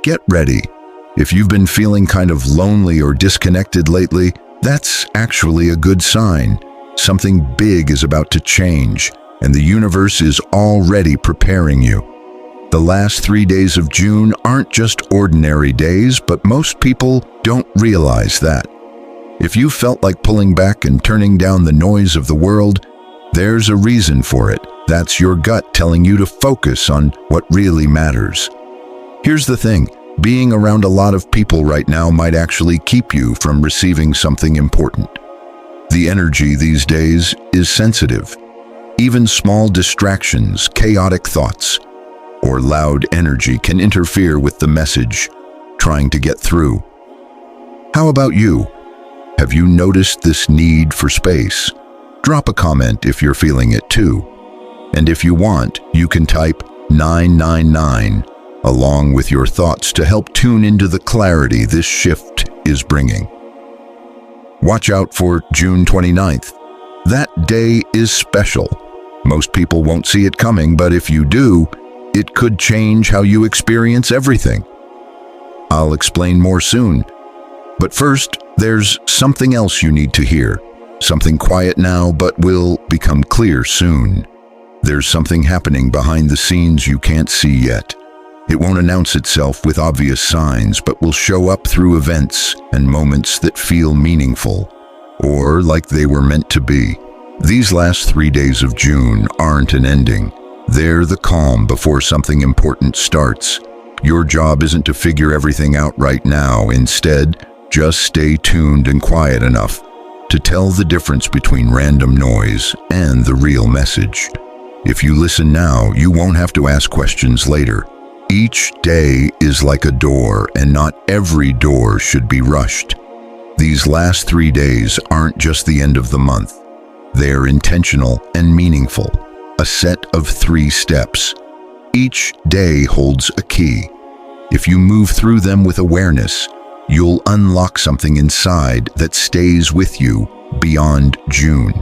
Get ready. If you've been feeling kind of lonely or disconnected lately, that's actually a good sign. Something big is about to change, and the universe is already preparing you. The last 3 days of June aren't just ordinary days, but most people don't realize that. If you felt like pulling back and turning down the noise of the world, there's a reason for it. That's your gut telling you to focus on what really matters. Here's the thing, being around a lot of people right now might actually keep you from receiving something important. The energy these days is sensitive. Even small distractions, chaotic thoughts, or loud energy can interfere with the message trying to get through. How about you? Have you noticed this need for space? Drop a comment if you're feeling it too. And if you want, you can type 999 along with your thoughts to help tune into the clarity this shift is bringing. Watch out for June 29th. That day is special. Most people won't see it coming, but if you do, it could change how you experience everything. I'll explain more soon. But first, there's something else you need to hear. Something quiet now, but will become clear soon. There's something happening behind the scenes you can't see yet. It won't announce itself with obvious signs, but will show up through events and moments that feel meaningful, or like they were meant to be. These last 3 days of June aren't an ending. They're the calm before something important starts. Your job isn't to figure everything out right now. Instead, just stay tuned and quiet enough to tell the difference between random noise and the real message. If you listen now, you won't have to ask questions later. Each day is like a door, and not every door should be rushed. These last 3 days aren't just the end of the month. They are intentional and meaningful, a set of 3 steps. Each day holds a key. If you move through them with awareness, you'll unlock something inside that stays with you beyond June.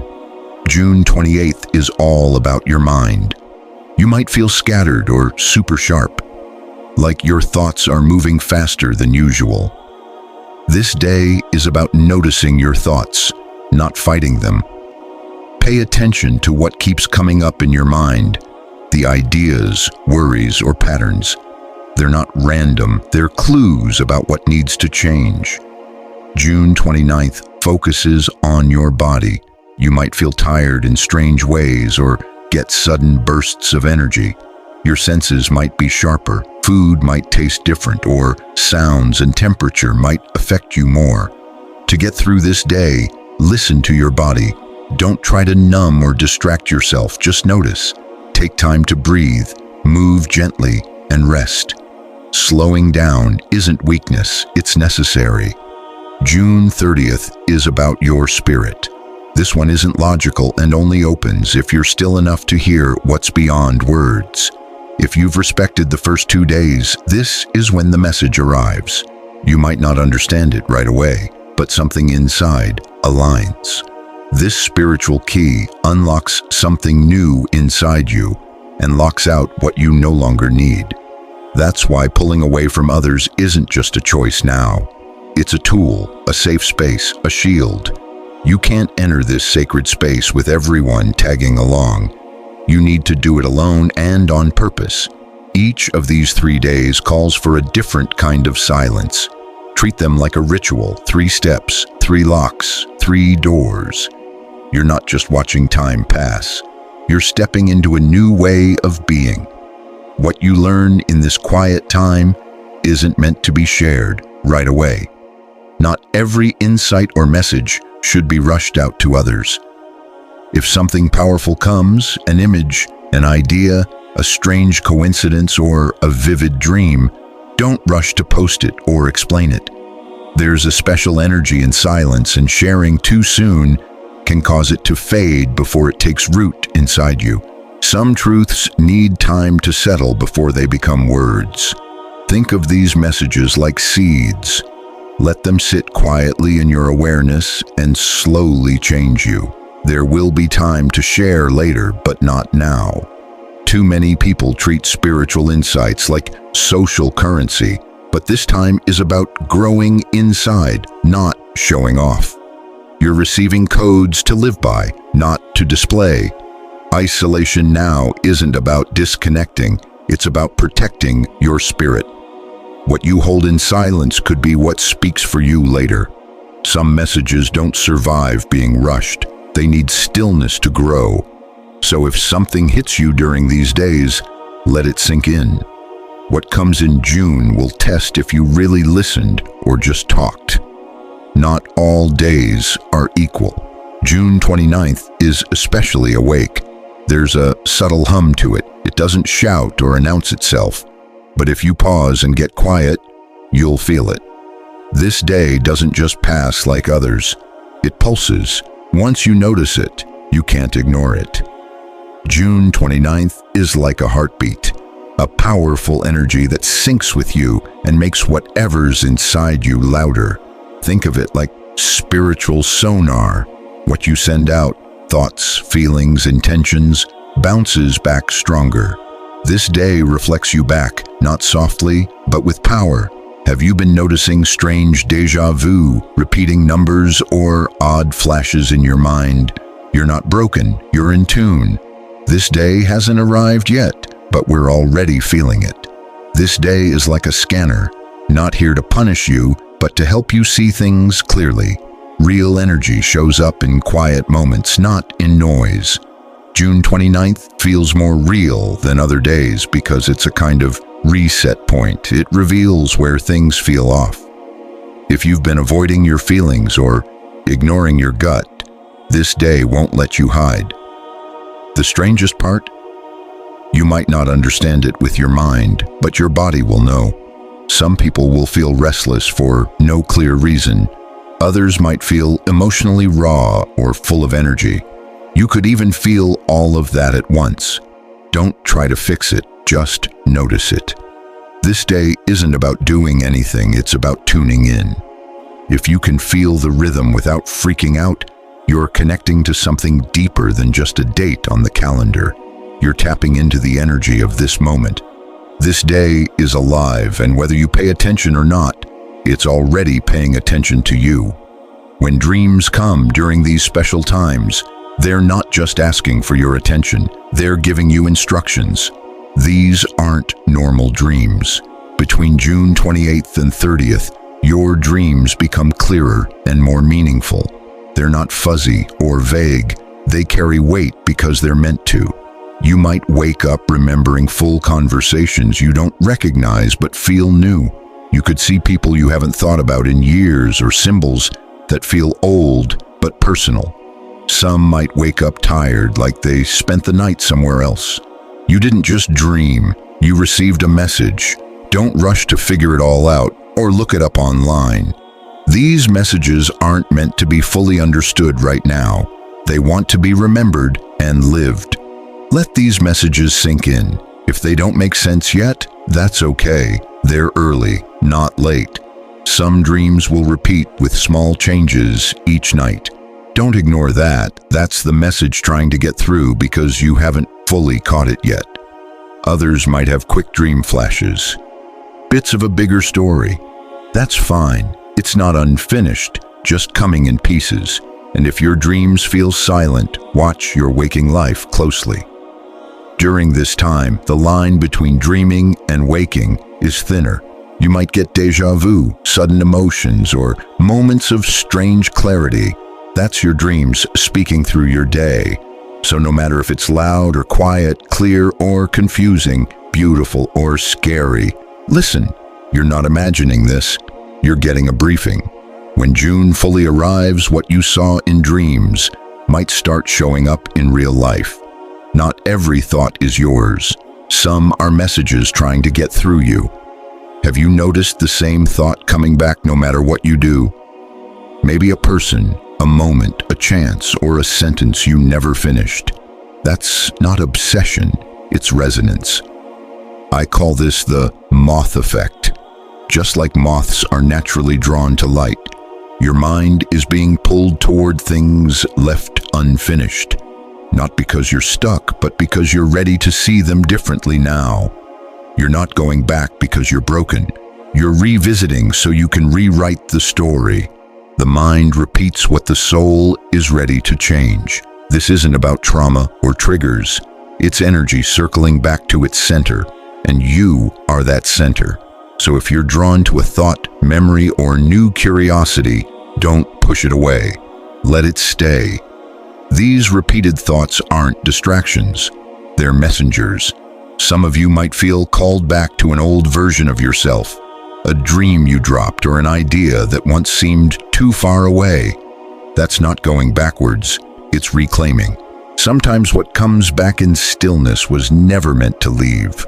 June 28th is all about your mind. You might feel scattered or super sharp, like your thoughts are moving faster than usual. This day is about noticing your thoughts, not fighting them. Pay attention to what keeps coming up in your mind, the ideas, worries, or patterns. They're not random, they're clues about what needs to change. June 29th focuses on your body. You might feel tired in strange ways or get sudden bursts of energy. Your senses might be sharper, food might taste different, or sounds and temperature might affect you more. To get through this day, listen to your body. Don't try to numb or distract yourself, just notice. Take time to breathe, move gently, and rest. Slowing down isn't weakness, it's necessary. June 30th is about your spirit. This one isn't logical and only opens if you're still enough to hear what's beyond words. If you've respected the first 2 days, this is when the message arrives. You might not understand it right away, but something inside aligns. This spiritual key unlocks something new inside you and locks out what you no longer need. That's why pulling away from others isn't just a choice now. It's a tool, a safe space, a shield. You can't enter this sacred space with everyone tagging along. You need to do it alone and on purpose. Each of these 3 days calls for a different kind of silence. Treat them like a ritual, 3 steps, 3 locks, 3 doors. You're not just watching time pass. You're stepping into a new way of being. What you learn in this quiet time isn't meant to be shared right away. Not every insight or message should be rushed out to others. If something powerful comes, an image, an idea, a strange coincidence, or a vivid dream, don't rush to post it or explain it. There's a special energy in silence, and sharing too soon can cause it to fade before it takes root inside you. Some truths need time to settle before they become words. Think of these messages like seeds. Let them sit quietly in your awareness and slowly change you. There will be time to share later, but not now. Too many people treat spiritual insights like social currency, but this time is about growing inside, not showing off. You're receiving codes to live by, not to display. Isolation now isn't about disconnecting, it's about protecting your spirit. What you hold in silence could be what speaks for you later. Some messages don't survive being rushed. They need stillness to grow. So if something hits you during these days, let it sink in. What comes in June will test if you really listened or just talked. Not all days are equal. June 29th is especially awake. There's a subtle hum to it. It doesn't shout or announce itself. But if you pause and get quiet, you'll feel it. This day doesn't just pass like others. It pulses. Once you notice it, you can't ignore it. June 29th is like a heartbeat, a powerful energy that syncs with you and makes whatever's inside you louder. Think of it like spiritual sonar. What you send out, thoughts, feelings, intentions, bounces back stronger. This day reflects you back, not softly, but with power. Have you been noticing strange déjà vu, repeating numbers, or odd flashes in your mind? You're not broken, you're in tune. This day hasn't arrived yet, but we're already feeling it. This day is like a scanner, not here to punish you, but to help you see things clearly. Real energy shows up in quiet moments, not in noise. June 29th feels more real than other days because it's a kind of reset point. It reveals where things feel off. If you've been avoiding your feelings or ignoring your gut, this day won't let you hide. The strangest part? You might not understand it with your mind, but your body will know. Some people will feel restless for no clear reason. Others might feel emotionally raw or full of energy. You could even feel all of that at once. Don't try to fix it, just notice it. This day isn't about doing anything, it's about tuning in. If you can feel the rhythm without freaking out, you're connecting to something deeper than just a date on the calendar. You're tapping into the energy of this moment. This day is alive, and whether you pay attention or not, it's already paying attention to you. When dreams come during these special times, they're not just asking for your attention, they're giving you instructions. These aren't normal dreams. Between June 28th and 30th, your dreams become clearer and more meaningful. They're not fuzzy or vague, they carry weight because they're meant to. You might wake up remembering full conversations you don't recognize but feel new. You could see people you haven't thought about in years or symbols that feel old but personal. Some might wake up tired, like they spent the night somewhere else. You didn't just dream, you received a message. Don't rush to figure it all out or look it up online. These messages aren't meant to be fully understood right now. They want to be remembered and lived. Let these messages sink in. If they don't make sense yet, that's okay. They're early, not late. Some dreams will repeat with small changes each night. Don't ignore that. That's the message trying to get through because you haven't fully caught it yet. Others might have quick dream flashes, bits of a bigger story. That's fine. It's not unfinished, just coming in pieces. And if your dreams feel silent, watch your waking life closely. During this time, the line between dreaming and waking is thinner. You might get déjà vu, sudden emotions, or moments of strange clarity. That's your dreams speaking through your day. So no matter if it's loud or quiet, clear or confusing, beautiful or scary, listen. You're not imagining this. You're getting a briefing. When June fully arrives, what you saw in dreams might start showing up in real life. Not every thought is yours. Some are messages trying to get through you. Have you noticed the same thought coming back no matter what you do? Maybe a person, a moment, a chance, or a sentence you never finished. That's not obsession, it's resonance. I call this the moth effect. Just like moths are naturally drawn to light, your mind is being pulled toward things left unfinished. Not because you're stuck, but because you're ready to see them differently now. You're not going back because you're broken. You're revisiting so you can rewrite the story. The mind repeats what the soul is ready to change. This isn't about trauma or triggers. It's energy circling back to its center, and you are that center. So if you're drawn to a thought, memory, or new curiosity, don't push it away. Let it stay. These repeated thoughts aren't distractions. They're messengers. Some of you might feel called back to an old version of yourself, a dream you dropped or an idea that once seemed too far away. That's not going backwards, it's reclaiming. Sometimes what comes back in stillness was never meant to leave.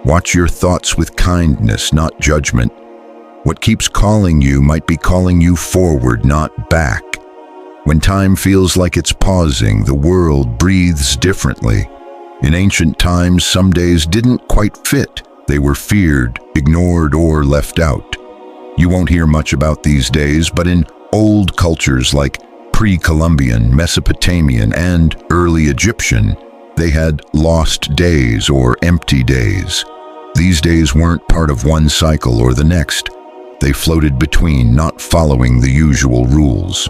Watch your thoughts with kindness, not judgment. What keeps calling you might be calling you forward, not back. When time feels like it's pausing, the world breathes differently. In ancient times, some days didn't quite fit. They were feared, ignored, or left out. You won't hear much about these days, but in old cultures like pre-Columbian, Mesopotamian, and early Egyptian, they had lost days or empty days. These days weren't part of one cycle or the next. They floated between, not following the usual rules.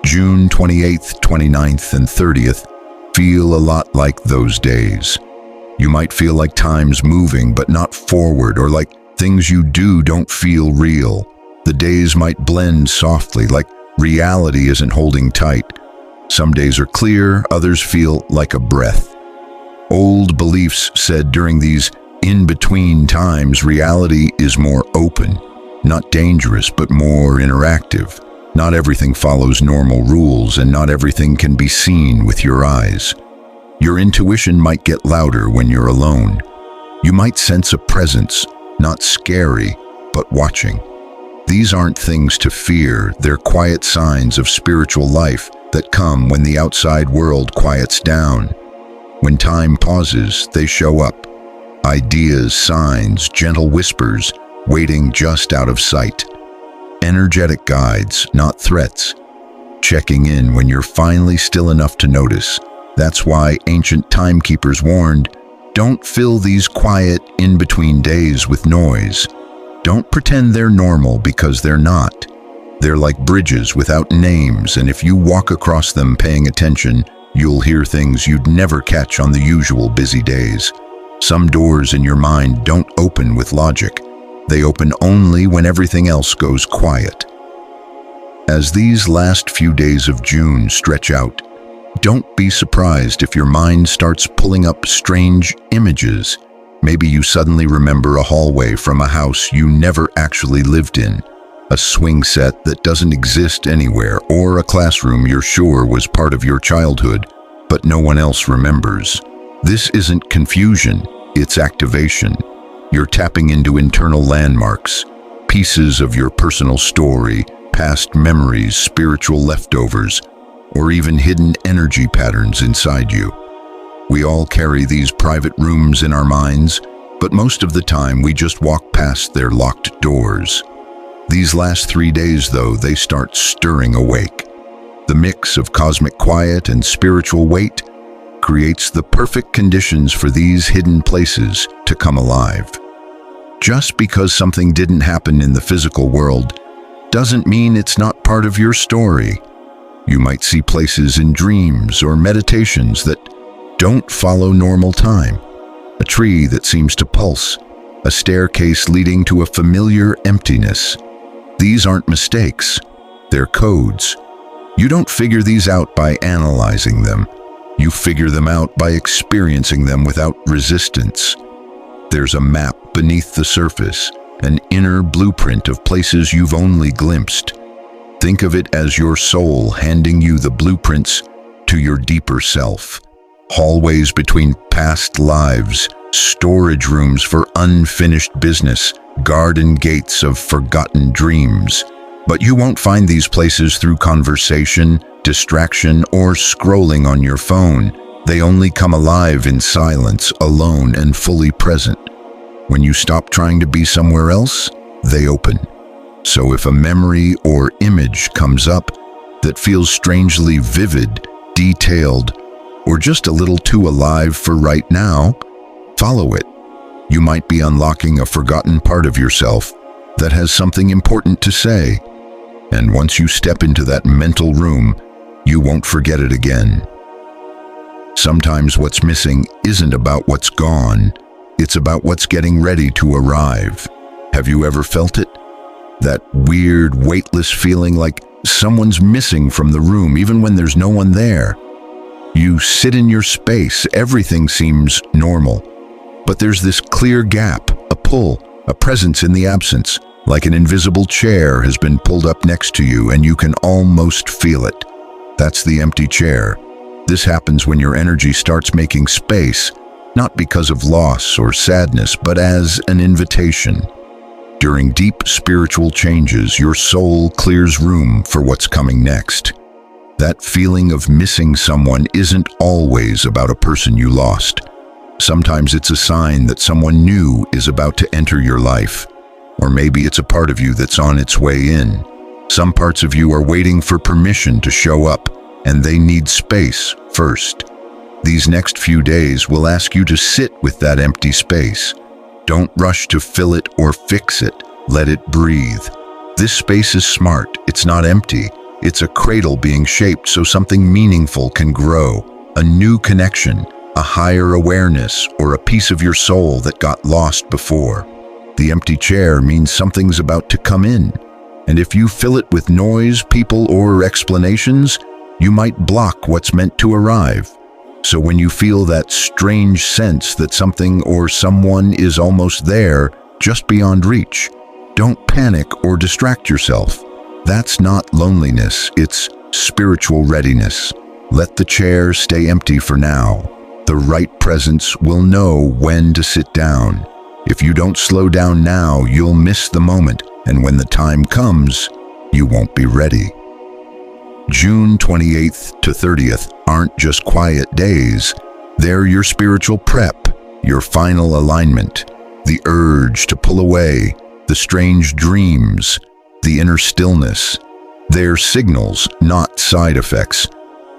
June 28th, 29th, and 30th feel a lot like those days. You might feel like time's moving but not forward, or like things you do don't feel real. The days might blend softly, like reality isn't holding tight. Some days are clear, others feel like a breath. Old beliefs said during these in-between times, reality is more open, not dangerous, but more interactive. Not everything follows normal rules, and not everything can be seen with your eyes. Your intuition might get louder when you're alone. You might sense a presence, not scary, but watching. These aren't things to fear, they're quiet signs of spiritual life that come when the outside world quiets down. When time pauses, they show up. Ideas, signs, gentle whispers, waiting just out of sight. Energetic guides, not threats. Checking in when you're finally still enough to notice. That's why ancient timekeepers warned, don't fill these quiet, in-between days with noise. Don't pretend they're normal, because they're not. They're like bridges without names, and if you walk across them paying attention, you'll hear things you'd never catch on the usual busy days. Some doors in your mind don't open with logic. They open only when everything else goes quiet. As these last few days of June stretch out, don't be surprised if your mind starts pulling up strange images. Maybe you suddenly remember a hallway from a house you never actually lived in, a swing set that doesn't exist anywhere, or a classroom you're sure was part of your childhood, but no one else remembers. This isn't confusion, it's activation. You're tapping into internal landmarks, pieces of your personal story, past memories, spiritual leftovers, or even hidden energy patterns inside you. We all carry these private rooms in our minds, but most of the time we just walk past their locked doors. These last 3 days, though, they start stirring awake. The mix of cosmic quiet and spiritual weight creates the perfect conditions for these hidden places to come alive. Just because something didn't happen in the physical world doesn't mean it's not part of your story. You might see places in dreams or meditations that don't follow normal time. A tree that seems to pulse, a staircase leading to a familiar emptiness. These aren't mistakes, they're codes. You don't figure these out by analyzing them. You figure them out by experiencing them without resistance. There's a map beneath the surface, an inner blueprint of places you've only glimpsed. Think of it as your soul handing you the blueprints to your deeper self. Hallways between past lives, storage rooms for unfinished business, garden gates of forgotten dreams. But you won't find these places through conversation, distraction, or scrolling on your phone. They only come alive in silence, alone and fully present. When you stop trying to be somewhere else, they open. So if a memory or image comes up that feels strangely vivid, detailed, or just a little too alive for right now, follow it. You might be unlocking a forgotten part of yourself, that has something important to say. And once you step into that mental room, you won't forget it again. Sometimes what's missing isn't about what's gone, it's about what's getting ready to arrive. Have you ever felt it? That weird, weightless feeling like someone's missing from the room even when there's no one there. You sit in your space, everything seems normal, but there's this clear gap, a pull, a presence in the absence, like an invisible chair has been pulled up next to you and you can almost feel it. That's the empty chair. This happens when your energy starts making space, not because of loss or sadness, but as an invitation. During deep spiritual changes, your soul clears room for what's coming next. That feeling of missing someone isn't always about a person you lost. Sometimes it's a sign that someone new is about to enter your life. Or maybe it's a part of you that's on its way in. Some parts of you are waiting for permission to show up, and they need space first. These next few days will ask you to sit with that empty space. Don't rush to fill it or fix it. Let it breathe. This space is smart. It's not empty. It's a cradle being shaped so something meaningful can grow. A new connection, a higher awareness, or a piece of your soul that got lost before. The empty chair means something's about to come in. And if you fill it with noise, people, or explanations, you might block what's meant to arrive. So when you feel that strange sense that something or someone is almost there, just beyond reach, don't panic or distract yourself. That's not loneliness, it's spiritual readiness. Let the chair stay empty for now. The right presence will know when to sit down. If you don't slow down now, you'll miss the moment, and when the time comes, you won't be ready. June 28th to 30th aren't just quiet days. They're your spiritual prep, your final alignment, the urge to pull away, the strange dreams, the inner stillness. They're signals, not side effects.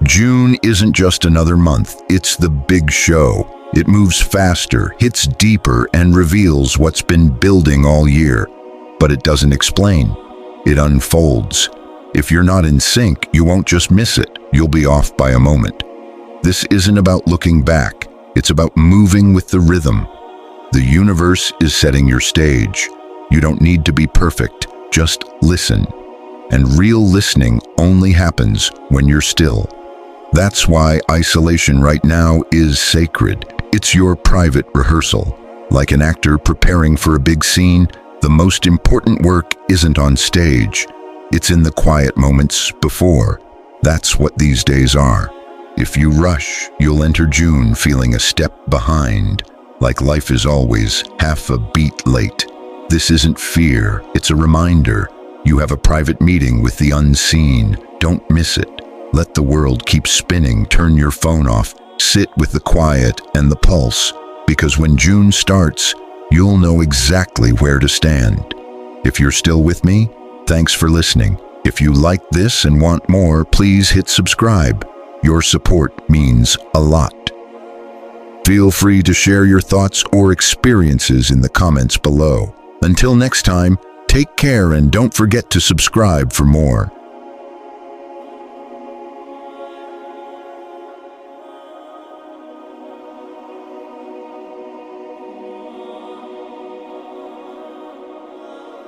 June isn't just another month, it's the big show. It moves faster, hits deeper, and reveals what's been building all year. But it doesn't explain. It unfolds. If you're not in sync, you won't just miss it, you'll be off by a moment. This isn't about looking back, it's about moving with the rhythm. The universe is setting your stage. You don't need to be perfect, just listen. And real listening only happens when you're still. That's why isolation right now is sacred. It's your private rehearsal. Like an actor preparing for a big scene, the most important work isn't on stage. It's in the quiet moments before. That's what these days are. If you rush, you'll enter June feeling a step behind, like life is always half a beat late. This isn't fear, it's a reminder. You have a private meeting with the unseen. Don't miss it. Let the world keep spinning, turn your phone off, sit with the quiet and the pulse, because when June starts, you'll know exactly where to stand. If you're still with me, thanks for listening. If you like this and want more, please hit subscribe. Your support means a lot. Feel free to share your thoughts or experiences in the comments below. Until next time, take care and don't forget to subscribe for more.